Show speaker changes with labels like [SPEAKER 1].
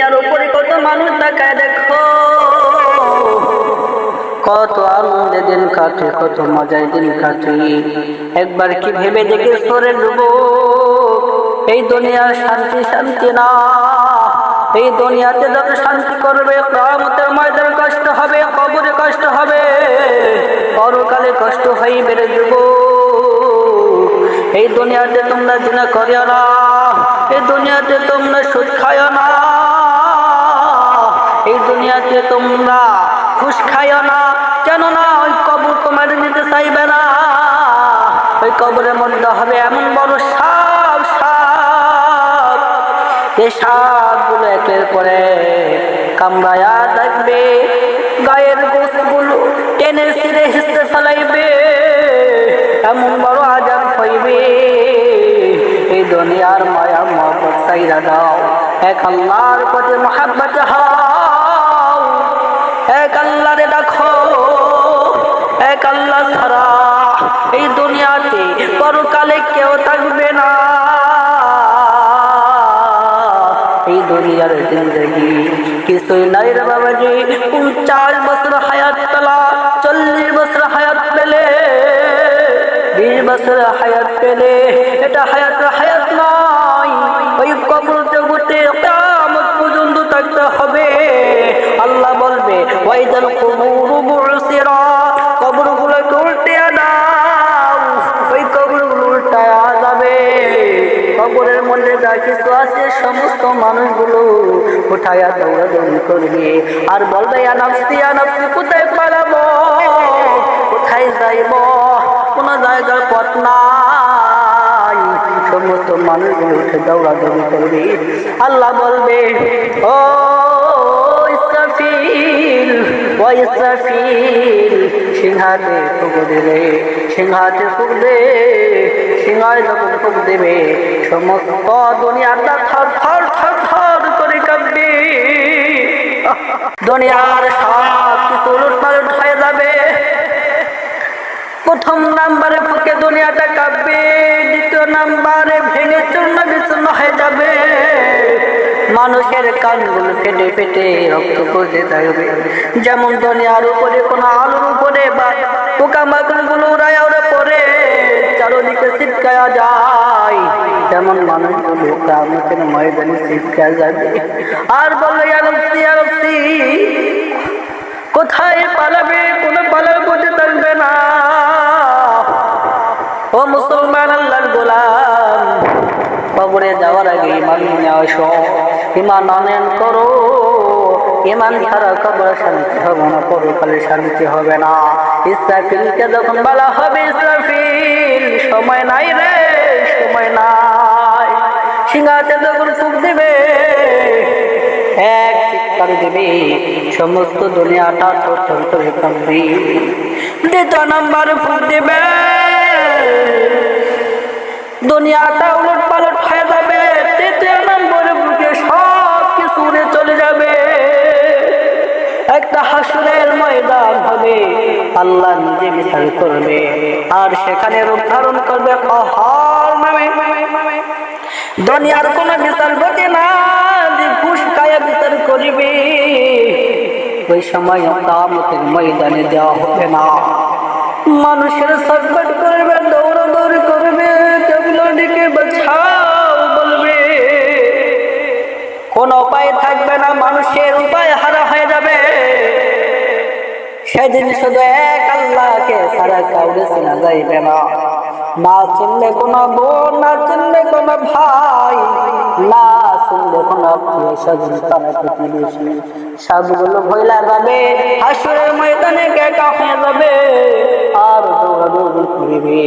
[SPEAKER 1] দুনিয়ার উপরে কত মানুষ তাকায় দেখো, কত আনন্দে দিন কাটে, কত মজায় দিন কাটে। একবার কি ভেবে দেখেছো রে যুবক, এই দুনিয়ার শান্তি শান্তি না। এই দুনিয়াতে যত শান্তি করবে, কিয়ামতের ময়দানে কষ্ট হবে, কবরে কষ্ট হবে, পরকালে কষ্ট হইবে রে যুবক। এই দুনিয়াতে তোমরা জিনা করিও না, এই দুনিয়াতে তোমরা সুদ খাইও না, এই দুনিয়াতে তোমরা ঘুষ খাইও না। কেননা ওই কবর তোমার নিতে চাইবে না। ওই কবরের মধ্যে হবে এমন বড় সাপ, সাপ, এই সাপগুলো একের পরে কামড়ায়া থাকবে, গায়ের গোশগুলো টেনে ছিঁড়ে হিসতে ফেলাইবে, এমন বড় আযাব হইবে। এই দুনিয়ার মায়া মহব্বত ছাইরা দাও, এক আল্লাহর প্রতি মহব্বত হও, এক আল্লাহরে রাখো, এক আল্লাহ ছাড়া এই দুনিয়াতে পরকালে কেউ থাকবে না। এই দুনিয়ার জিন্দগি কিছুই নাই রে বাবাজি। 49 বছর হায়াত পেলা, 40 বছর হায়াত পেলে, 20 বছর হায়াত পেলে, এটা হায়াত নয়। ওই কবর জগতে কিয়ামত পর্যন্ত থাকতে হবে। আল্লাহ বলবে ওয়াইদাল কুবুরু বুসিরাত, কবরগুলোকে উল্টিয়ে দাও, ওই কবরগুলো উল্টায়া যাবে। কবরের মধ্যে যা কিছু আছে সমস্ত মানুষগুলো উঠায়া দৌড়াদৌড়ি করবে আর বলবে ইয়া নাফসি ইয়া নাফসি, কোথায় পালাবো, কোথায় যাইব, কোন জায়গার পথ নাই। সমস্ত মানুষগুলো উঠে দৌড়াদৌড়ি করবে। আল্লাহ বলবে ও ইসরাফিল, ও ইসরাফিল, সিংহাতে ফুঁক দেবে, সিংহাতে ফুঁক দে। সিংহায় যখন ফুঁক দেবে সমস্ত দুনিয়াটা থর থর থর থর করে কাঁপবে। দুনিয়ার সব কিছু উলটপালট হয়ে যাবে। প্রথম নাম্বারে ফুঁকে দুনিয়াটা কাঁপবে, দ্বিতীয় নাম্বারে ভেঙে চূর্ণ বিচূর্ণ হয়ে যাবে। মানুষের কানগুলো ফেটে ফেটে রক্ত পড়তে থাকবে। যেমন দুনিয়ার উপরে কোনো আলুর উপরে বা পোকামাকড়গুলো উড়াইয়া উড়ে পড়ে চারদিকে ছিটকায়া যায়, তেমন মানুষগুলো কিয়ামতের ময়দানে ছিটকায়া যাবে আর বলবে ইয়া নাফসি ইয়া নাফসি, কোথায় পালাবে, কোনো পালার পথে থাকবে না। ও মুসলমান আল্লাহর গোলাম, কবরে যাওয়ার আগে ঈমান নিয়ে আসো, ঈমান আনয়ন করো। ঈমান ছাড়া কবরে শান্তি হবে না, পরকালে শান্তি হবে না। ইসরাফিলকে যখন বলা হবে ইসরাফিল সময় নাই রে, সময় নাই, সিংহাতে যখন ফুঁক দিবে, এক চিৎকার দিবে, সমস্ত দুনিয়াটা থরথর করে কাঁপবে। দ্বিতীয় নাম্বারে ফুঁক দিবে, দুনিয়াটা উলট পালট হয়ে যাবে। তৃতীয় নম্বরে বুকে সব কিছু উড়ে চলে যাবে। একটা হাসরের ময়দান হবে, আল্লাহ নিজে বিচার করবে আর সেখানে রূপ ধারণ করবে কাহার নামে। দুনিয়ার কোনো বিচার গতি না, যে ঘুষ খায়া বিচার করিবে। ওই সময় কিয়ামতের ময়দানে দেওয়া হবে না। মানুষের ছটফট করবে, দৌড়াদৌড়ি করবে, কেবলকে বাঁচাও বলবে, কোন উপায় থাকবে না, মানুষের উপায় হারা হয়ে যাবে। সেদিন শুধু এক আল্লাহকে ছাড়া কাউকে চেনা যাইবে না। না চিনলে কোনো বোন, না চিনলে কোনো ভাই, না চিনলে কোনো আত্মীয় স্বজন, পাড়া প্রতিবেশী, সবগুলো ভুলে যাবে। হাসরের ময়দানে একা হয়ে যাবে আর দৌড়াদৌড়ি করবে।